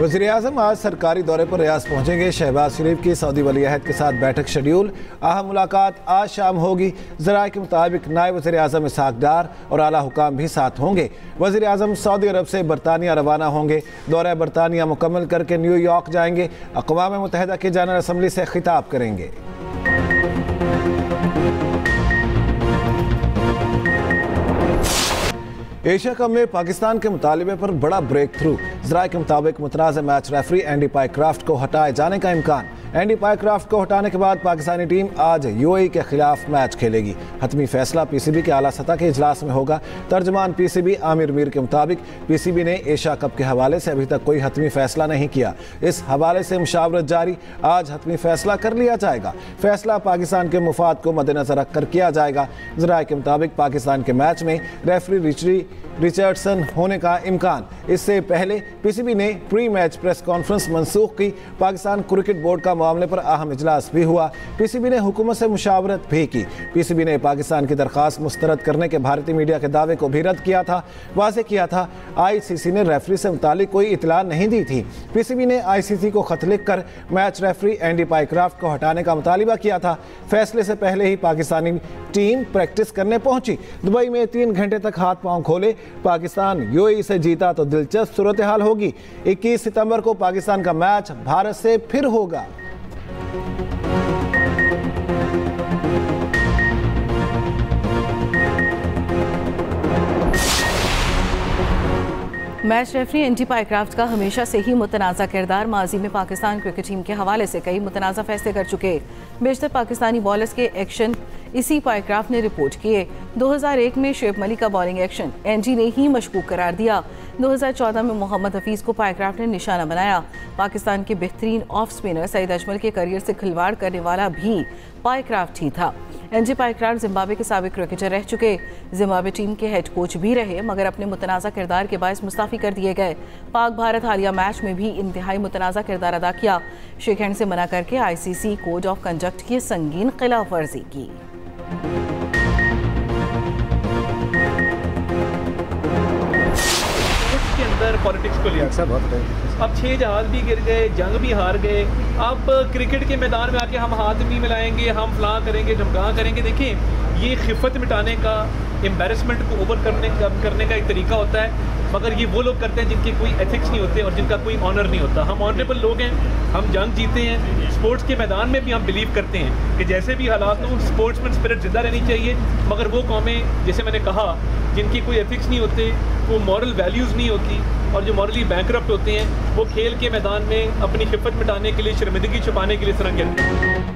वज़ीर-ए-आज़म आज सरकारी दौरे पर रियाज पहुंचेंगे। शहबाज शरीफ की सऊदी वली अहद के साथ बैठक शेड्यूल। अहम मुलाकात आज शाम होगी। ज़राए के मुताबिक नायब वज़ीर-ए-आज़म इसहाक डार और आला हुकाम भी साथ होंगे। वज़ीर-ए-आज़म सऊदी अरब से बरतानिया रवाना होंगे। दौरा बरतानिया मुकम्मल करके न्यूयॉर्क जाएंगे। अक़वाम मुत्तहिदा की जनरल असम्बली से खिताब करेंगे। एशिया कप में पाकिस्तान के मुतालिबे पर बड़ा ब्रेक थ्रू। ज़राए के मुताबिक मुतनाज़ मैच रेफरी एंडी पायक्राफ्ट को हटाए जाने का इम्कान। एंडी पायक्राफ्ट को हटाने के बाद पाकिस्तानी टीम आज यूएई के खिलाफ मैच खेलेगी। हतमी फैसला पीसीबी के आला सतह के इजलास में होगा। तर्जमान पीसीबी आमिर मीर के मुताबिक पीसीबी ने एशिया कप के हवाले से अभी तक कोई हतमी फैसला नहीं किया। इस हवाले से मुशावरत जारी। आज हतमी फैसला कर लिया जाएगा। फैसला पाकिस्तान के मुफाद को मद्देनजर रखकर किया जाएगा। ज़राए के मुताबिक पाकिस्तान के मैच में रेफरी रिचर्डसन होने का इम्कान। इससे पहले पीसीबी ने प्री मैच प्रेस कॉन्फ्रेंस मनसूख की। पाकिस्तान क्रिकेट बोर्ड का मामले पर अहम इजलास भी हुआ। पीसीबी ने हुकूमत से मुशावरत भी की। पीसीबी ने पाकिस्तान की दरख्वास्त मुस्तरद करने के भारतीय मीडिया के दावे को भी रद्द किया था। वाज़ेह किया था आईसीसी ने रेफरी से मुतालिक कोई इतला नहीं दी थी। पीसीबी ने आईसीसी को खत लिख कर मैच रेफरी एंडी पायक्राफ्ट को हटाने का मुतालिबा किया था। फैसले से पहले ही पाकिस्तानी टीम प्रैक्टिस करने पहुंची। दुबई में 3 घंटे तक हाथ पांव खोले। पाकिस्तान यूएई से जीता तो दिलचस्प सूरत हाल होगी। 21 सितंबर को पाकिस्तान का मैच भारत से फिर होगा। मैच रेफरी एंडी पायक्राफ्ट का हमेशा से ही मुतनाज़ा किरदार। माजी में पाकिस्तान क्रिकेट टीम के हवाले से कई मुतनाज़ा फैसले कर चुके। बेशतर पाकिस्तानी बॉलर्स के एक्शन इसी पायक्राफ्ट ने रिपोर्ट किए। 2001 में शुएब मलिक का बॉलिंग एक्शन एनजी ने ही मशकूक करार दिया। 2014 में मोहम्मद हफीज़ को पायक्राफ्ट ने निशाना बनाया। पाकिस्तान के बेहतरीन ऑफ स्पिनर सईद अजमल के करियर से खिलवाड़ करने वाला भी पायक्राफ्ट ही था। एनजी पायक्राफ्ट जिम्बाब्वे के साबिक क्रिकेटर रह चुके। जिम्बाब्वे टीम के हेड कोच भी रहे, मगर अपने मुतनाज़ा किरदार के बायस मुस्ताफ़ी कर दिए गए। पाक भारत हालिया मैच में भी इंतहाई मुतनाज़ा किरदार अदा किया। शेक हैंड से मना करके आईसीसी कोड ऑफ कंडक्ट की संगीन खिलाफ वर्जी की। के अंदर पॉलिटिक्स को लिया अब 6 जहाज भी गिर गए, जंग भी हार गए। अब क्रिकेट के मैदान में आके हम हाथ भी मिलाएंगे, हम फलां करेंगे, ढमका करेंगे। देखिए, ये खिफत मिटाने का, एम्बेरसमेंट को ओवर करने का एक तरीका होता है, मगर ये वो लोग करते हैं जिनके कोई एथिक्स नहीं होते और जिनका कोई ऑनर नहीं होता। हम ऑनरेबल लोग हैं, हम जंग जीते हैं। स्पोर्ट्स के मैदान में भी हम बिलीव करते हैं कि जैसे भी हालात हो, स्पोर्ट्समैन स्पिरिट जिंदा रहनी चाहिए। मगर वो कौमें, जैसे मैंने कहा, जिनकी कोई एथिक्स नहीं होते, वो मॉरल वैल्यूज़ नहीं होती और जो मॉरली बैंकरप्ट होते हैं, वो खेल के मैदान में अपनी खिफत मिटाने के लिए, शर्मिंदगी छुपाने के लिए इस तरह के।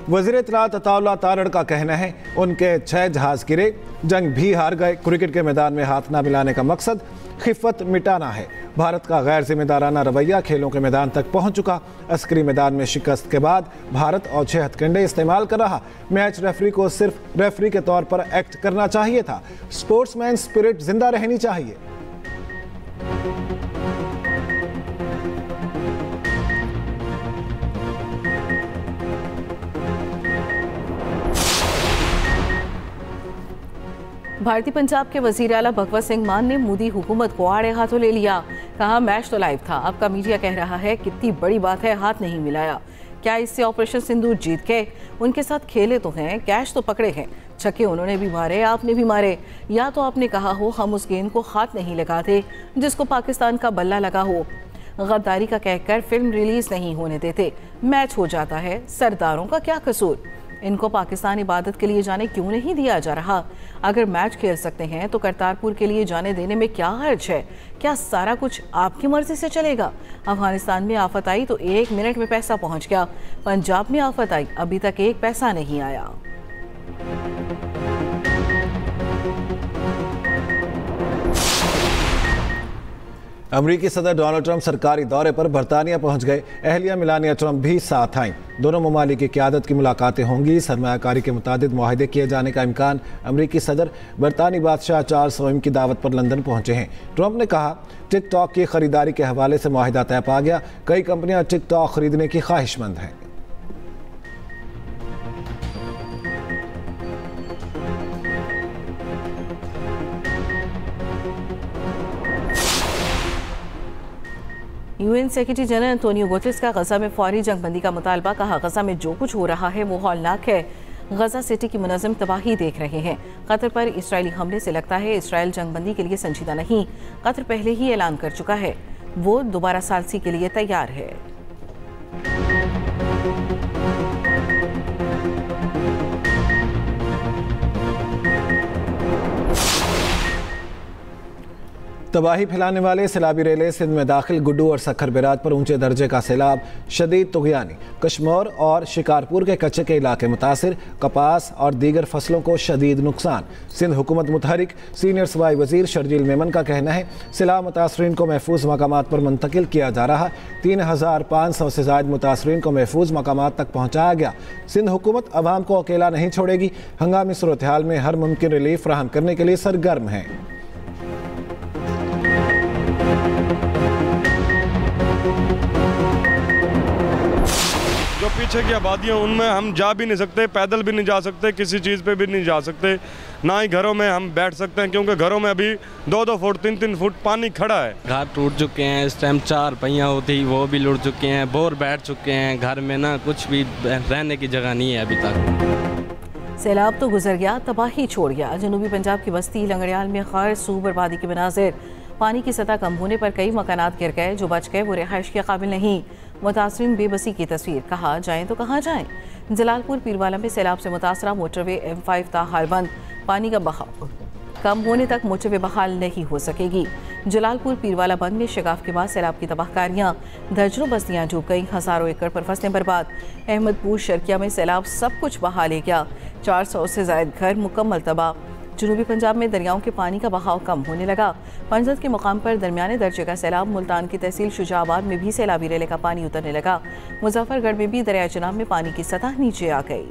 वज़ीर इत्तलात अताउल्लाह तारड़ का कहना है उनके 6 जहाज गिरे, जंग भी हार गए। क्रिकेट के मैदान में हाथ ना मिलाने का मकसद खिफत मिटाना है। भारत का गैर जिम्मेदाराना रवैया खेलों के मैदान तक पहुंच चुका। अस्करी मैदान में शिकस्त के बाद भारत और 6 हथकंडे इस्तेमाल कर रहा। मैच रेफरी को सिर्फ रेफरी के तौर पर एक्ट करना चाहिए था। स्पोर्ट्समैन स्पिरिट जिंदा रहनी चाहिए। भारतीय पंजाब के वजीर आला भगवत सिंह मान ने मोदी हुकूमत को आड़े हाथों ले लिया। कहा, मैच तो लाइव था, अब का मीडिया कह रहा है कितनी बड़ी बात है, हाथ नहीं मिलाया। क्या इससे ऑपरेशन सिंदूर जीत गए? उनके साथ खेले तो हैं, कैच तो पकड़े हैं। छक्के उन्होंने भी मारे, आपने भी मारे। या तो आपने कहा हो हम उस गेंद को हाथ नहीं लगाते जिसको पाकिस्तान का बल्ला लगा हो। गद्दारी का कहकर फिल्म रिलीज नहीं होने देते, मैच हो जाता है। सरदारों का क्या कसूर? इनको पाकिस्तान इबादत के लिए जाने क्यों नहीं दिया जा रहा? अगर मैच खेल सकते हैं तो करतारपुर के लिए जाने देने में क्या हर्ज है? क्या सारा कुछ आपकी मर्जी से चलेगा? अफगानिस्तान में आफत आई तो 1 मिनट में पैसा पहुंच गया। पंजाब में आफत आई, अभी तक 1 पैसा नहीं आया। अमरीकी सदर डोनाल्ड ट्रंप सरकारी दौरे पर बरतानिया पहुंच गए। अहलिया मिलानिया ट्रंप भी साथ आईं। दोनों ममालिक की क़यादत की मुलाकातें होंगी। सरमायाकारी के मुतादिद मुआहदे किए जाने का इम्कान। अमरीकी सदर बरतानी बादशाह चार्ल्स वम की दावत पर लंदन पहुंचे हैं। ट्रंप ने कहा, टिकटॉक की खरीदारी के हवाले से मुआहदा तय पा गया। कई कंपनियां टिकटॉक खरीदने की ख्वाहिशमंद हैं। UN secretary general Antonio Guterres का गजा में फौरी जंगबंदी का मुतालबा। कहा, गजा में जो कुछ हो रहा है वो हौलनाक है। गजा सिटी की मुनज़्ज़म तबाही देख रहे हैं। कतर पर इसराइली हमले से लगता है इसराइल जंगबंदी के लिए संजीदा नहीं। कतर पहले ही ऐलान कर चुका है वो दोबारा सालसी के लिए तैयार है। तबाही फैलाने वाले सैलाबी रेले सिंध में दाखिल। गुड्डू और सखर बैराज पर ऊंचे दर्जे का सैलाब, शदीद तुग़यानी। कश्मोर और शिकारपुर के कच्चे के इलाके मुतासिर। कपास और दीगर फसलों को शदीद नुकसान। सिंध हुकूमत मुतहरिक। सीनियर सूबाई वजीर शर्जील मेमन का कहना है सैलाब मुतासरीन को महफूज मकामात पर मुंतकिल किया जा रहा। 3500 से ज़ायद मुतासरीन को महफूज मकामात तक पहुँचाया गया। सिंध हुकूमत अवाम को अकेला नहीं छोड़ेगी। हंगामी सूरत हाल में हर मुमकिन रिलीफ फराहम करने के लिए सरगर्म है। जो पीछे की आबादियाँ उनमें हम जा भी नहीं सकते, पैदल भी नहीं जा सकते, किसी चीज़ पे भी नहीं जा सकते, ना ही घरों में हम बैठ सकते हैं क्योंकि घरों में अभी 2-2 फुट 3-3 फुट पानी खड़ा है। घर टूट चुके हैं, इस टाइम 4 पहिया होती वो भी लुट चुके हैं, बोर बैठ चुके हैं, घर में ना कुछ भी रहने की जगह नहीं है अभी तक। सैलाब तो गुजर गया, तबाही छोड़ गया। जनूबी पंजाब की बस्ती लंगड़ियाल में खैर सू बर्बादी के मनाजिर। पानी की सतह कम होने पर कई मकानात गिर गए। जो बच गए वो रिहाइश के काबिल नहीं। मुतासरीन बेबसी की तस्वीर। कहाँ जाएं तो कहाँ जाएं। जलालपुर पीरवाला में सैलाब से मुतासरा मोटरवे M5 ताहाल बंद। पानी का बहाव कम होने तक मोटरवे बहाल नहीं हो सकेगी। जलालपुर पीरवाला बंद में शिगाफ के बाद सैलाब की तबाहकारियाँ। दर्जनों बस्तियाँ डूब गईं, हज़ारों एकड़ पर फसलें बर्बाद। अहमदपुर शर्किया में सैलाब सब कुछ बहा ले गया। 400 से ज़ायद घर मुकम्मल तबाह। जनूबी पंजाब में दरियाओं के पानी का बहाव कम होने लगा। पंजत के मुकाम पर दरमियाने दर्जे का सैलाब। मुल्तान की तहसील शुजाबाद में भी सैलाबी रेले का पानी उतरने लगा। मुजफ्फरगढ़ में भी दरिया चनाब में पानी की सतह नीचे आ गई।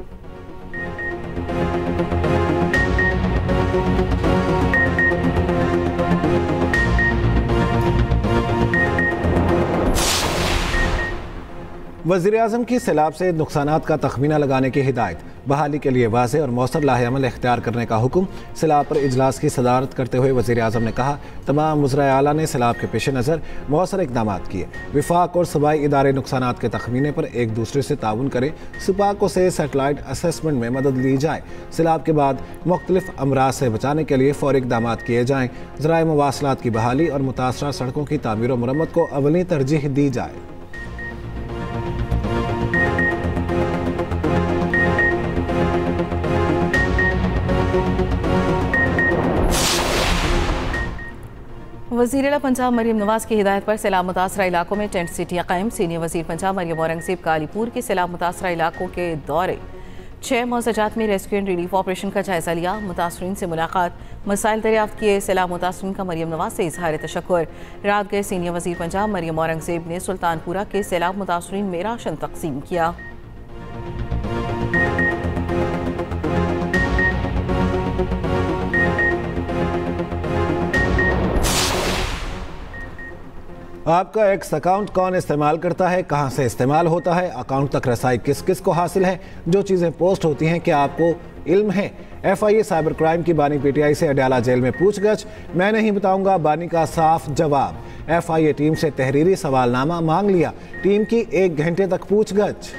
वज़ीर-ए-आज़म की सैलाब से नुकसानात का तखमीना लगाने की हिदायत। बहाली के लिए वाज़ेह और मौसर लाहेअमल इख्तियार करने का हुक्म। सैलाब पर इजलास की सदारत करते हुए वज़ीर-ए-आज़म ने कहा तमाम वज़राए आला ने सैलाब के पेश नज़र मौसर इक़दाम किए। विफाक और सूबाई इदारे नुकसानात के तखमीने पर एक दूसरे से ताउन करें। सुपाको से सैटेलाइट असेसमेंट में मदद ली जाए। सैलाब के बाद मुख्तलिफ अमराज से बचाने के लिए फ़ौरी इक़दाम किए जाएँ। ज़राए मवासलात की बहाली और मुतासरा सड़कों की तामीर और मरम्मत को अवली तरजीह दी जाए। वज़ीर-ए-आला पंजाब मरियम नवाज की हिदायत पर सैलाब मुतासरा इलाकों में टेंट सिटियाँ कायम। सीनियर वज़ीर पंजाब मरियम औरंगज़ेब का अलीपुर के सैलाब मुतासरा इलाकों के दौरे। 6 मौज़ाजात में रेस्क्यू एंड रिलीफ ऑपरेशन का जायजा लिया। मुतासरीन से मुलाकात, मसाइल दरियाफ्त किए। सैलाब मुतासरीन का मरियम नवाज से इजहार तशक्कुर। रात गए सीनियर वज़ीर पंजाब मरियम औरंगज़ेब ने सुल्तानपुरा के सैलाब मुतासरीन में राशन तकसीम किया। आपका एक्स अकाउंट कौन इस्तेमाल करता है, कहां से इस्तेमाल होता है, अकाउंट तक रसाई किस किस को हासिल है, जो चीज़ें पोस्ट होती हैं क्या आपको इल्म है। FIA साइबर क्राइम की बानी PTI से अडयाला जेल में पूछगछ। मैं नहीं बताऊंगा, बानी का साफ जवाब। FIA टीम से तहरीरी सवालनामा मांग लिया। टीम की 1 घंटे तक पूछगछ।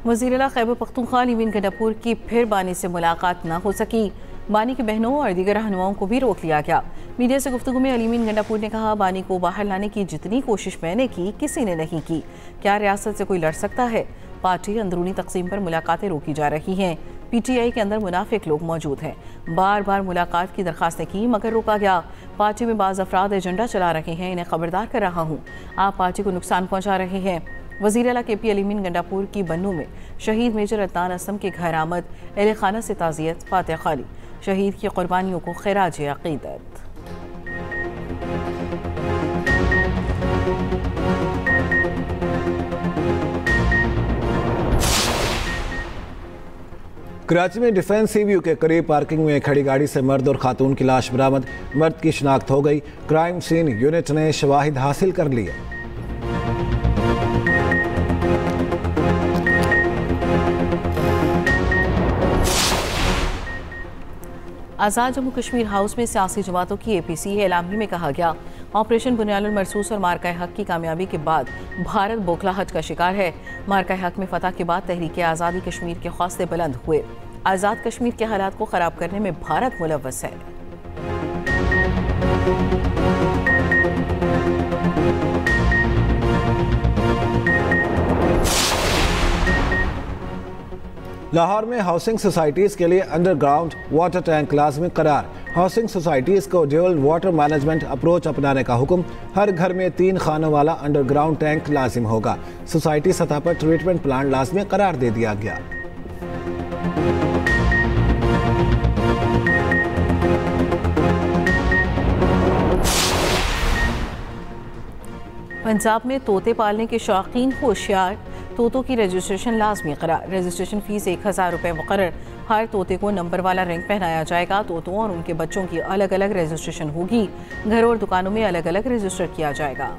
वज़ीर-ए-आला खैबर पख्तूनख्वा अलीमीन गंडापुर की फिर बानी से मुलाकात न हो सकी। बानी की बहनों और दीगर रहनुमाओं को भी रोक लिया गया। मीडिया से गुफ्तगू में अलीमीन गंडापुर ने कहा बानी को बाहर लाने की जितनी कोशिश मैंने की किसी ने नहीं की। क्या रियासत से कोई लड़ सकता है। पार्टी अंदरूनी तकसीम पर मुलाकातें रोकी जा रही हैं। PTI के अंदर मुनाफिक लोग मौजूद हैं। बार बार मुलाकात की दरखास्तें की मगर रोका गया। पार्टी में बाज़ अफराद एजेंडा चला रहे हैं, इन्हें खबरदार कर रहा हूँ, आप पार्टी को नुकसान पहुँचा रहे हैं। वज़ीर-ए-आला KP अलीमीन गंडापुर की बन्नू में शहीद मेजर अदनान असम के घर आमद। अहले खाना से ताज़ियत, फातिह खाली। शहीद की कुर्बानियों को खिराज अक़ीदत। कराची में डिफेंस CVU के करीब पार्किंग में खड़ी गाड़ी से मर्द और खातून की लाश बरामद। मर्द की शिनाख्त हो गई। क्राइम सीन यूनिट ने शवाहिद हासिल कर लिए। आज़ाद जम्मू कश्मीर हाउस में सियासी जमातों की APC एलामी में कहा गया, ऑपरेशन बुनियानुल मरसूस और मार्का हक की कामयाबी के बाद भारत बोखलाहट का शिकार है। मार्का हक में फतह के बाद तहरीक आज़ादी कश्मीर के हौसले बुलंद हुए। आज़ाद कश्मीर के हालात को ख़राब करने में भारत मुलव्वस है। लाहौर में हाउसिंग सोसाइटीज़ के लिए अंडरग्राउंड वाटर टैंक लाजमी करार। हाउसिंग सोसाइटीज़ को ड्यूअल वाटर मैनेजमेंट अप्रोच अपनाने का हुक्म। हर घर में 3 खानों वाला अंडरग्राउंड टैंक लाजिम होगा। सोसाइटी सतह पर ट्रीटमेंट प्लांट लाजमी करार दे दिया गया। पंजाब में तोते पालने के शौकीन होशियार, तोतों की रजिस्ट्रेशन लाजमी करार। रजिस्ट्रेशन फीस 1000 रुपये मुकर्रर। हर तोते को नंबर वाला रिंग पहनाया जाएगा। तोतों और उनके बच्चों की अलग अलग रजिस्ट्रेशन होगी। घर और दुकानों में अलग अलग रजिस्टर किया जाएगा।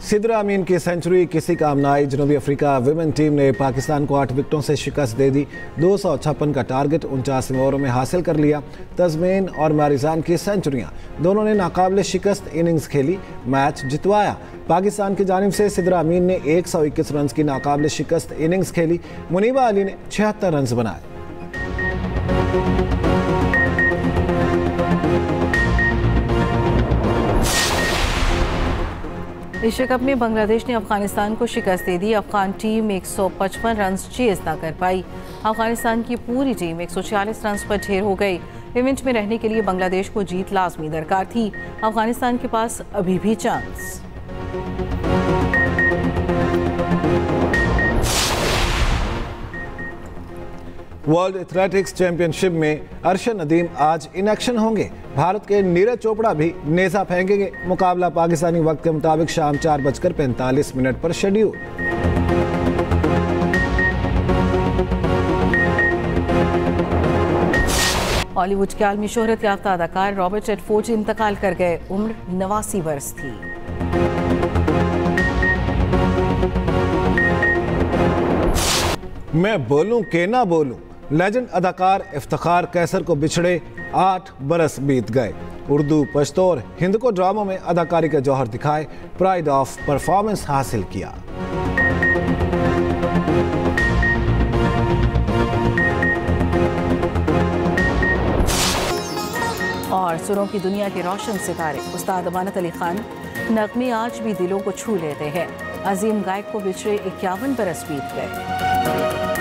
सिद्रा अमीन की सेंचुरी किसी काम न आई। जनूबी अफ्रीका विमेन टीम ने पाकिस्तान को 8 विकेटों से शिकस्त दे दी। 256 का टारगेट 49 ओवरों में हासिल कर लिया। तज़मीन और मारिजान की सेंचुरियां दोनों ने नाकाबिले शिकस्त इनिंग्स खेली, मैच जितवाया। पाकिस्तान की जानिब से सिद्रा अमीन ने 121 रन की नाकाबिले शिकस्त इनिंग्स खेली। मुनीबा अली ने 76 रन बनाए। एशिया कप में बांग्लादेश ने अफगानिस्तान को शिकस्त दे दी। अफगान टीम 155 रन चेज न कर पाई। अफगानिस्तान की पूरी टीम 146 रन पर ढेर हो गई। इवेंट में रहने के लिए बांग्लादेश को जीत लाजमी दरकार थी। अफगानिस्तान के पास अभी भी चांस। वर्ल्ड एथलेटिक्स चैंपियनशिप में अरशद नदीम आज इन एक्शन होंगे। भारत के नीरज चोपड़ा भी नेजा फेंकेंगे। मुकाबला पाकिस्तानी वक्त के मुताबिक शाम 4:45 पर शेड्यूल। हॉलीवुड के आलमी शोहरत याफ्ता अदाकार रॉबर्ट रेडफोर्ड इंतकाल कर गए। उम्र 89 वर्ष थी। मैं बोलूं के ना बोलूं, लेजेंड अदाकार इफ्तिखार कैसर को बिछड़े 8 बरस बीत गए। उर्दू, पश्तो और हिंदी को ड्रामों में अदाकारी के जौहर दिखाए, प्राइड ऑफ परफॉर्मेंस हासिल किया। और सुरों की दुनिया के रोशन सितारे उस्ताद अमानत अली खान नगमे आज भी दिलों को छू लेते हैं। अजीम गायक को बिछड़े 51 बरस बीत गए।